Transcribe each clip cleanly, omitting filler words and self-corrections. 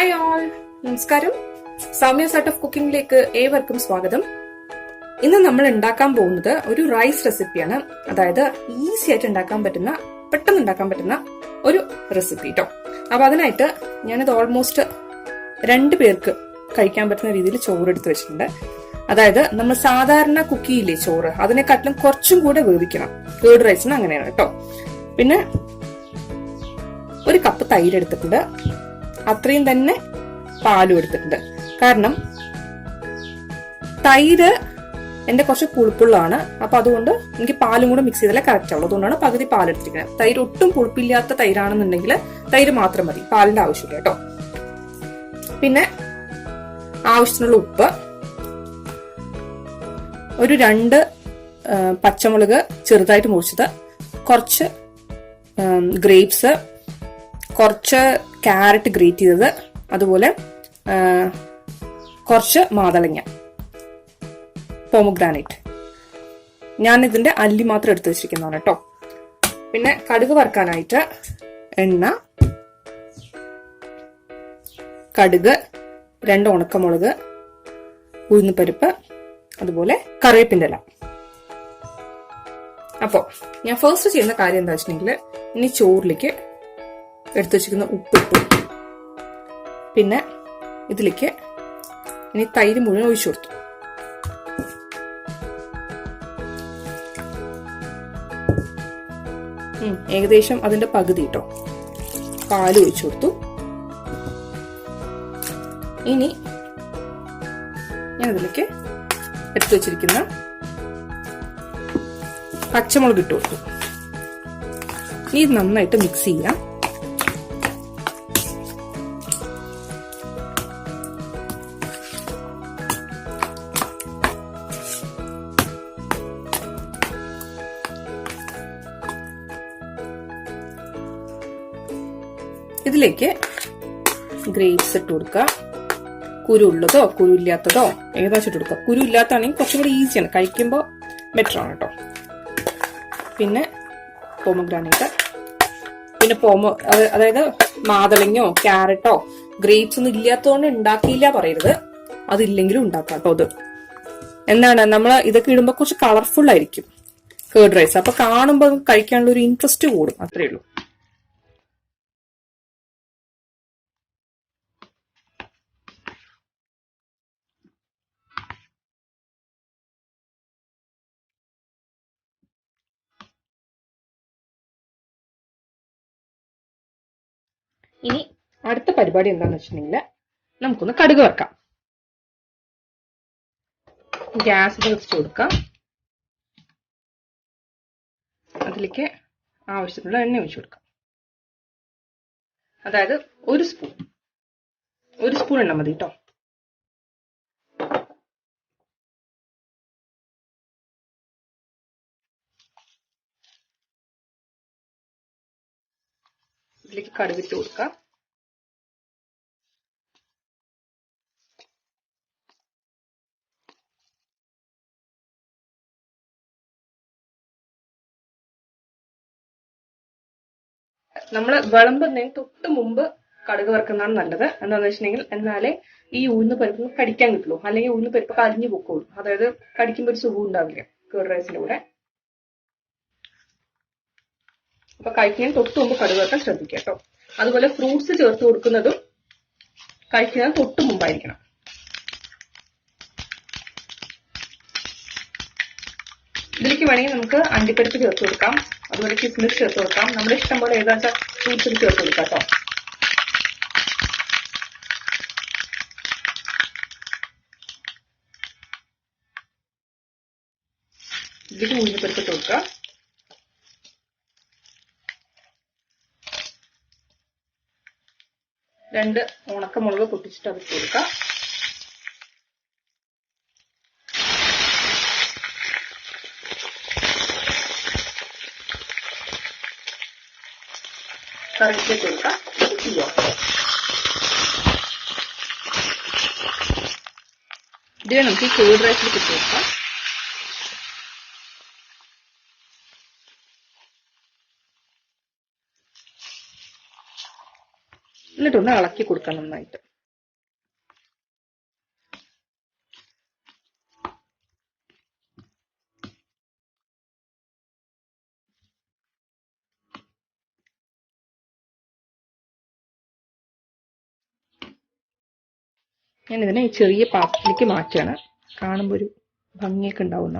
Hi all, നമസ്കാരം. Soumya's art of കുക്കിംഗിലേക്ക് ഏവർക്കും സ്വാഗതം. ഇന്ന് നമ്മൾ ഉണ്ടാക്കാൻ പോകുന്നത് ഒരു റൈസ് റെസിപ്പിയാണ്. അതായത് ഈസി ആയിട്ട് പെട്ടെന്ന് ഉണ്ടാക്കാൻ പറ്റുന്ന ഒരു റെസിപ്പി കേട്ടോ. അപ്പൊ അതിനായിട്ട് ഞാനിത് ഓൾമോസ്റ്റ് 2 പേർക്ക് കഴിക്കാൻ പറ്റുന്ന രീതിയിൽ ചോറ് എടുത്ത് വെച്ചിട്ടുണ്ട്. അതായത് നമ്മൾ സാധാരണ കുക്കിയില്ലേ ചോറ്, അതിനെക്കാട്ടിലും കുറച്ചും കൂടെ വേവിക്കണം. കേർഡ് റൈസിന് അങ്ങനെയാണ് കേട്ടോ. പിന്നെ 1 കപ്പ് തൈര് എടുത്തിട്ടുണ്ട്. അത്രയും തന്നെ പാലും എടുത്തിട്ടുണ്ട്. കാരണം തൈര് എന്റെ കുറച്ച് പുളിപ്പുള്ളതാണ്. അപ്പൊ അതുകൊണ്ട് എനിക്ക് പാലും കൂടെ മിക്സ് ചെയ്താലേ കറക്റ്റ് ആവുള്ളൂ. അതുകൊണ്ടാണ് പകുതി പാലെടുത്തിരിക്കുന്നത്. തൈര് ഒട്ടും പുളിപ്പില്ലാത്ത തൈരാണെന്നുണ്ടെങ്കിൽ തൈര് മാത്രം മതി, പാലിന്റെ ആവശ്യമില്ല കേട്ടോ. പിന്നെ ആവശ്യത്തിനുള്ള ഉപ്പ്, ഒരു 2 പച്ചമുളക് ചെറുതായിട്ട് മുറിച്ചത്, കുറച്ച് ഗ്രേപ്സ്, കുറച്ച് ക്യാരറ്റ് ഗ്രേറ്റ് ചെയ്തത്, അതുപോലെ കുറച്ച് മാതളങ്ങ, പോമഗ്രാനൈറ്റ്. ഞാൻ ഇതിന്റെ അല്ലി മാത്രം എടുത്തു വെച്ചിരിക്കുന്നതാണ് കേട്ടോ. പിന്നെ കടുക് വറുക്കാനായിട്ട് എണ്ണ, കടുക്, 2 ഉണക്കമുളക്, ഉഴുന്നുപരിപ്പ്, അതുപോലെ കറിവേപ്പിന്റെ ഇല. അപ്പോ ഞാൻ ഫസ്റ്റ് ചെയ്യുന്ന കാര്യം എന്താ വെച്ചിട്ടുണ്ടെങ്കിൽ, ഇനി ചോറിലേക്ക് എടുത്തു വെച്ചിരിക്കുന്ന ഉപ്പിട്ടു. പിന്നെ ഇതിലേക്ക് ഇനി തൈര് മുഴുവൻ ഒഴിച്ചു കൊടുത്തു. ഏകദേശം അതിന്റെ പകുതി കേട്ടോ. പാല് ഒഴിച്ചു കൊടുത്തു. ഇനി ഞാൻ ഇതിലേക്ക് എടുത്തു വെച്ചിരിക്കുന്ന പച്ചമുളക് ഇട്ട് കൊടുത്തു. ഇനി ഇത് നന്നായിട്ട് മിക്സ് ചെയ്യാം. ഇതിലേക്ക് ഗ്രേപ്സ് ഇട്ട് കൊടുക്കുക. കുരു ഉള്ളതോ കുരു ഇല്ലാത്തതോ ഏകദേശം ഇട്ട് കൊടുക്കുക. കുരു ഇല്ലാത്തതാണെങ്കിൽ കുറച്ചും കൂടി ഈസിയാണ്, കഴിക്കുമ്പോൾ ബെറ്റർ ആണ് കേട്ടോ. പിന്നെ പോമഗ്രാനൈറ്റ്, പിന്നെ അതായത് മാതളങ്ങയോ ക്യാരറ്റോ ഗ്രേപ്സ് ഒന്നും ഇല്ലാത്തതുകൊണ്ട് ഉണ്ടാക്കിയില്ല പറയരുത്, അതില്ലെങ്കിലും ഉണ്ടാക്കാം കേട്ടോ. അത് എന്താണ്, നമ്മൾ ഇതൊക്കെ ഇടുമ്പോൾ കുറച്ച് കളർഫുൾ ആയിരിക്കും കേർഡ് റൈസ്. അപ്പൊ കാണുമ്പോൾ കഴിക്കാനുള്ള ഒരു ഇൻട്രസ്റ്റ് കൂടും, അത്രേ ഉള്ളൂ. ഇനി അടുത്ത പരിപാടി എന്താന്ന് വെച്ചിട്ടുണ്ടെങ്കിൽ, നമുക്കൊന്ന് കടുക് വറുക്കാം. ഗ്യാസ് വെച്ച് കൊടുക്കാം. അതിലേക്ക് ആവശ്യത്തിനുള്ള എണ്ണ ഒഴിച്ചു കൊടുക്കാം. അതായത് 1 സ്പൂൺ എണ്ണ മതി കേട്ടോ. ഇതിലേക്ക് കടുകിട്ട് കൊടുക്കാം. നമ്മൾ വിളമ്പുന്നതിന് തൊട്ട് മുമ്പ് കടുക് വറുക്കുന്നതാണ് നല്ലത്. എന്താണെന്ന് വെച്ചിട്ടുണ്ടെങ്കിൽ, എന്നാലേ ഈ ഉഴുന്ന് പരിപ്പ് കടിക്കാൻ കിട്ടുള്ളൂ. അല്ലെങ്കിൽ ഉഴുന്ന് പരിപ്പ് കരിഞ്ഞു പൊക്കോളൂ. അതായത് കടിക്കുമ്പോൾ ഒരു സുഖം ഉണ്ടാവില്ല കേർഡ് റൈസിന്റെ കൂടെ. അപ്പൊ കഴിക്കുന്നതിന് തൊട്ട് മുമ്പ് കടുക് വറുക്കാൻ ശ്രദ്ധിക്കുക കേട്ടോ. അതുപോലെ ഫ്രൂട്ട്സ് ചേർത്ത് കൊടുക്കുന്നതും കഴിക്കുന്നതിന് തൊട്ട് മുമ്പായിരിക്കണം. ഇതിലേക്ക് വേണമെങ്കിൽ നമുക്ക് അണ്ടിപ്പരിപ്പ് ചേർത്ത് കൊടുക്കാം, അതുപോലെ കിസ്മിസ് ചേർത്ത് കൊടുക്കാം. നമ്മുടെ ഇഷ്ടം പോലെ ഏതാച്ചാൽ ഫ്രൂട്ട്സിൽ ചേർത്ത് കൊടുക്കാം കേട്ടോ. ഇതിലേക്ക് ഉഴുന്നുപരിപ്പ് ഇട്ട് കൊടുക്കാം. രണ്ട് ഉണക്കമുളക് പൊട്ടിച്ചിട്ട് അത് ഇട്ട് കൊടുക്കാം. കറിവേപ്പില കൊടുക്കാം. ഇതിനെ നമുക്ക് ഈ കേർഡ് റൈസിൽ ഇട്ട് കൊടുക്കാം. എന്നിട്ടൊന്ന് ഇളക്കി കൊടുക്കാം നന്നായിട്ട്. ഞാൻ ഇതിനെ ഈ ചെറിയ പാത്രത്തിലേക്ക് മാറ്റുകയാണ്. കാണുമ്പോൾ ഒരു ഭംഗിയൊക്കെ ഉണ്ടാവുന്ന.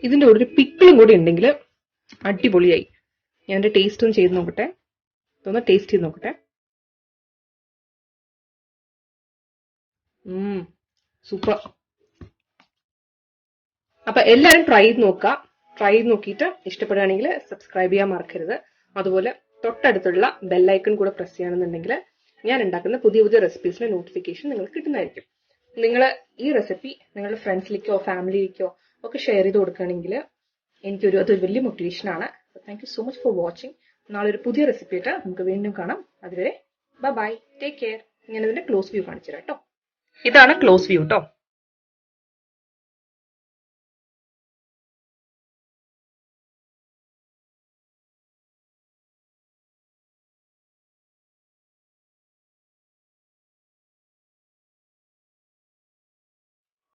ഇതിന്റെ കൂടെ ഒരു പിക്കിളും കൂടി ഉണ്ടെങ്കിൽ അടിപൊളിയായി. ഞാൻ എന്റെ ടേസ്റ്റ് ഒന്ന് ചെയ്ത് നോക്കട്ടെ. ഇതൊന്ന് ടേസ്റ്റ് ചെയ്ത് നോക്കട്ടെ. സൂപ്പർ. അപ്പൊ എല്ലാരും ട്രൈ ചെയ്ത് നോക്കുക. ട്രൈ ചെയ്ത് നോക്കിയിട്ട് ഇഷ്ടപ്പെടുകയാണെങ്കിൽ സബ്സ്ക്രൈബ് ചെയ്യാൻ മറക്കരുത്. അതുപോലെ തൊട്ടടുത്തുള്ള ബെല്ലൈക്കൺ കൂടെ പ്രസ് ചെയ്യണമെന്നുണ്ടെങ്കിൽ ഞാൻ ഉണ്ടാക്കുന്ന പുതിയ പുതിയ റെസിപ്പീസിന്റെ നോട്ടിഫിക്കേഷൻ നിങ്ങൾക്ക് കിട്ടുന്നതായിരിക്കും. നിങ്ങൾ ഈ റെസിപ്പി നിങ്ങളുടെ ഫ്രണ്ട്സിലേക്കോ ഫാമിലിയിലേക്കോ ഒക്കെ ഷെയർ ചെയ്ത് കൊടുക്കുകയാണെങ്കിൽ അതൊരു വലിയ മോട്ടിവേഷൻ ആണ്. Thank you so much for watching. നാളെ ഒരു പുതിയ റെസിപ്പി ആയിട്ട് നമുക്ക് വീണ്ടും കാണാം. അതുവരെ ബൈ, ടേക്ക് കെയർ. ഞാൻ ഇതിന്റെ ക്ലോസ് വ്യൂ കാണിച്ചു തരാം കേട്ടോ. ഇതാണ് ക്ലോസ് വ്യൂ കേട്ടോ.